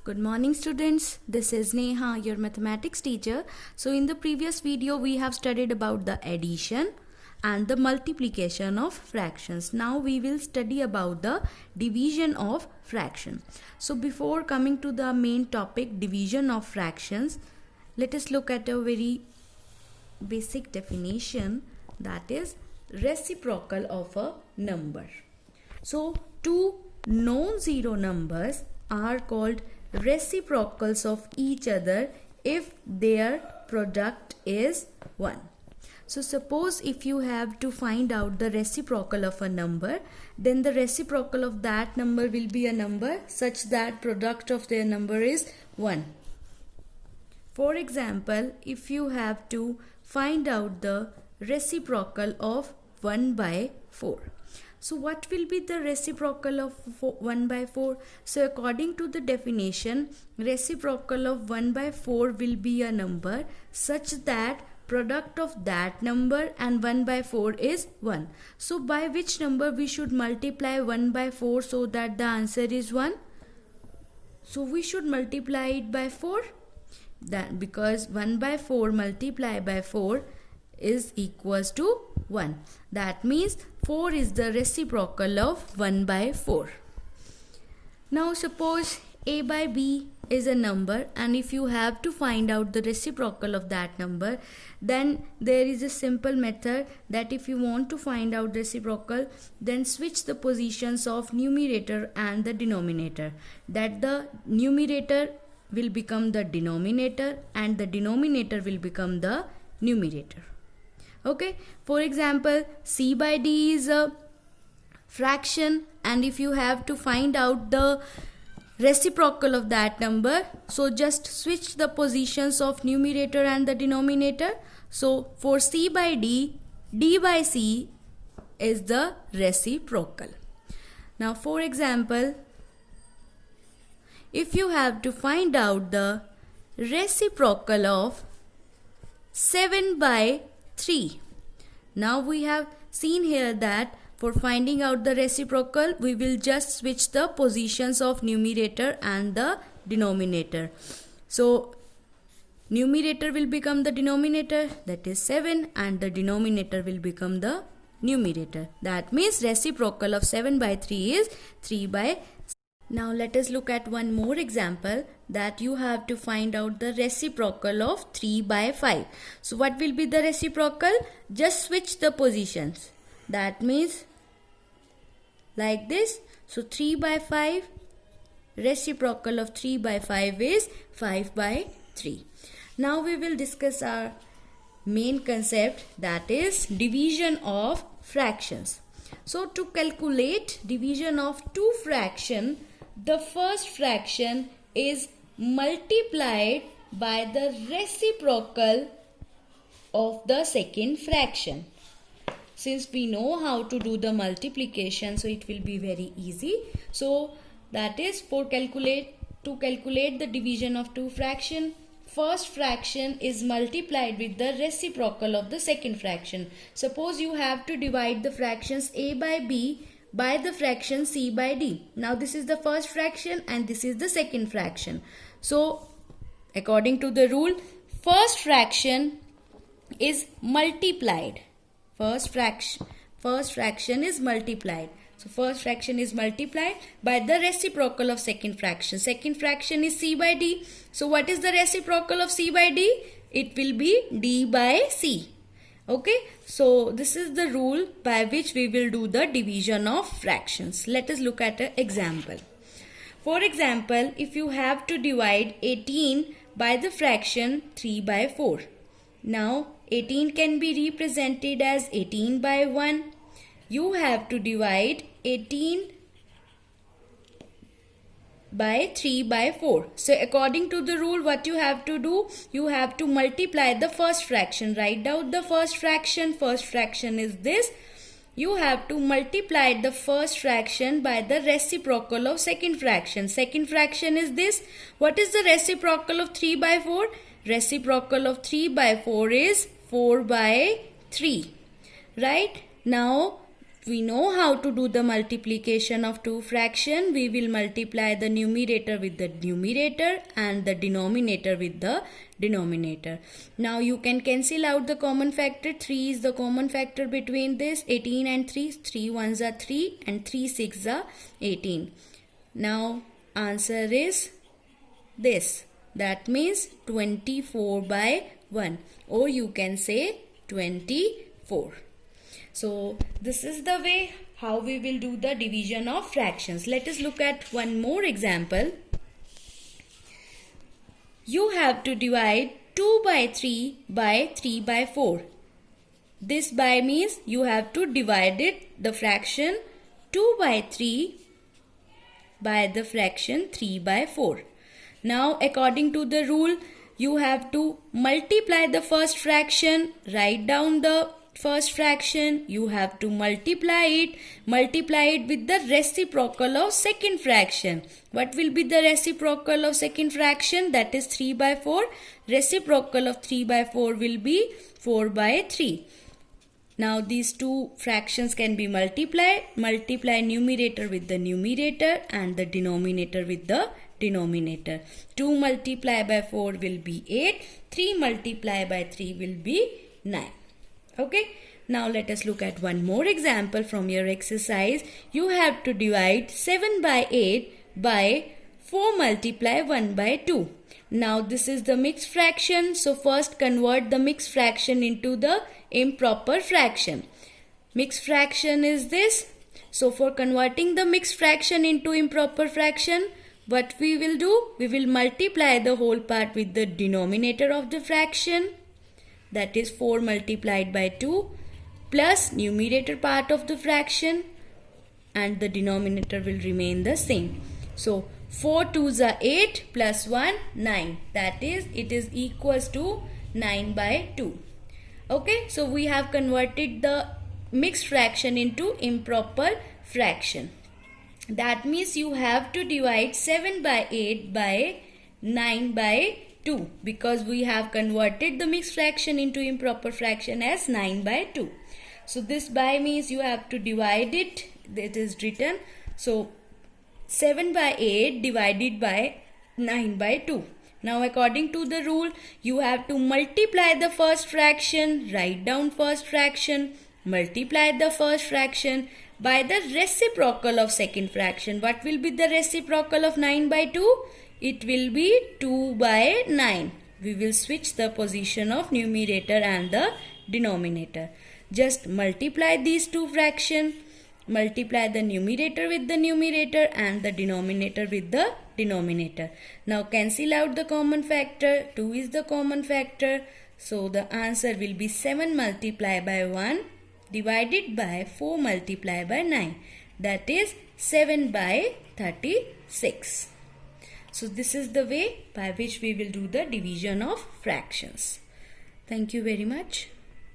Good morning students, this is Neha, your mathematics teacher. So in the previous video we have studied about the addition and the multiplication of fractions. Now we will study about the division of fraction. So before coming to the main topic, division of fractions, let us look at a very basic definition, that is reciprocal of a number. So two non-zero numbers are called reciprocals of each other if their product is 1. So suppose if you have to find out the reciprocal of a number, then the reciprocal of that number will be a number such that product of their number is 1. For example, if you have to find out the reciprocal of 1 by 4. So what will be the reciprocal of 1 by 4? So according to the definition, reciprocal of 1 by 4 will be a number such that product of that number and 1 by 4 is 1. So by which number we should multiply 1 by 4 so that the answer is 1? So we should multiply it by 4. That because 1 by 4 multiplied by 4 is equals to 1. That means 4 is the reciprocal of 1 by 4. Now suppose a by b is a number, and if you have to find out the reciprocal of that number, then there is a simple method that if you want to find out reciprocal, then switch the positions of numerator and the denominator, that the numerator will become the denominator and the denominator will become the numerator. Okay, for example, c by d is a fraction, and if you have to find out the reciprocal of that number, so just switch the positions of numerator and the denominator. So for c by d, d by c is the reciprocal. Now for example, if you have to find out the reciprocal of 7 by 3. Now we have seen here that for finding out the reciprocal, we will just switch the positions of numerator and the denominator. So numerator will become the denominator, that is 7, and the denominator will become the numerator. That means reciprocal of 7 by 3 is 3 by 6. Now let us look at one more example, that you have to find out the reciprocal of 3 by 5. So what will be the reciprocal? Just switch the positions. That means like this. So 3 by 5, reciprocal of 3 by 5 is 5 by 3. Now we will discuss our main concept, that is division of fractions. So to calculate division of two fractions, the first fraction is multiplied by the reciprocal of the second fraction. Since we know how to do the multiplication, so it will be very easy. So that is to calculate the division of two fractions, first fraction is multiplied with the reciprocal of the second fraction. Suppose you have to divide the fractions a by b by the fraction c by d. Now this is the first fraction and this is the second fraction. So according to the rule, first fraction is multiplied. First fraction is multiplied. So first fraction is multiplied by the reciprocal of second fraction. Second fraction is c by d. So what is the reciprocal of c by d? It will be d by c. Okay, so this is the rule by which we will do the division of fractions. Let us look at an example. For example, if you have to divide 18 by the fraction 3 by 4. Now 18 can be represented as 18 by 1. You have to divide 18 by 3 by 4. So according to the rule, what you have to do, you have to multiply the first fraction. Write down the first fraction. First fraction is this. You have to multiply the first fraction by the reciprocal of second fraction. Second fraction is this. What is the reciprocal of 3 by 4? Reciprocal of 3 by 4 is 4 by 3. Right? Now we know how to do the multiplication of two fractions. We will multiply the numerator with the numerator and the denominator with the denominator. Now you can cancel out the common factor. 3 is the common factor between this. 18 and 3. 3 ones are 3 and 3 6 are 18. Now answer is this. That means 24 by 1, or you can say 24. So this is the way how we will do the division of fractions. Let us look at one more example. You have to divide 2 by 3 by 3 by 4. This by means you have to divide the fraction 2 by 3 by the fraction 3 by 4. Now according to the rule, you have to multiply the first fraction, write down the first fraction, you have to multiply it with the reciprocal of second fraction. What will be the reciprocal of second fraction? That is 3 by 4. Reciprocal of 3 by 4 will be 4 by 3. Now these two fractions can be multiplied. Multiply numerator with the numerator and the denominator with the denominator. 2 multiplied by 4 will be 8. 3 multiplied by 3 will be 9. Okay. Now let us look at one more example from your exercise. You have to divide 7 by 8 by 4 multiply 1 by 2. Now this is the mixed fraction. So first convert the mixed fraction into the improper fraction. Mixed fraction is this. So for converting the mixed fraction into improper fraction, what we will do? We will multiply the whole part with the denominator of the fraction. That is 4 multiplied by 2 plus numerator part of the fraction, and the denominator will remain the same. So 4 2s are 8 plus 1 9. That is, it is equals to 9 by 2. Okay, so we have converted the mixed fraction into improper fraction. That means you have to divide 7 by 8 by 9 by 2, because we have converted the mixed fraction into improper fraction as 9 by 2. So this by means you have to divide it. It is written. So 7 by 8 divided by 9 by 2. Now according to the rule, you have to multiply the first fraction, write down first fraction, multiply the first fraction by the reciprocal of second fraction. What will be the reciprocal of 9 by 2? It will be 2 by 9. We will switch the position of numerator and the denominator. Just multiply these two fractions. Multiply the numerator with the numerator and the denominator with the denominator. Now cancel out the common factor. 2 is the common factor. So the answer will be 7 multiplied by 1 divided by 4 multiplied by 9. That is 7 by 36. So this is the way by which we will do the division of fractions. Thank you very much.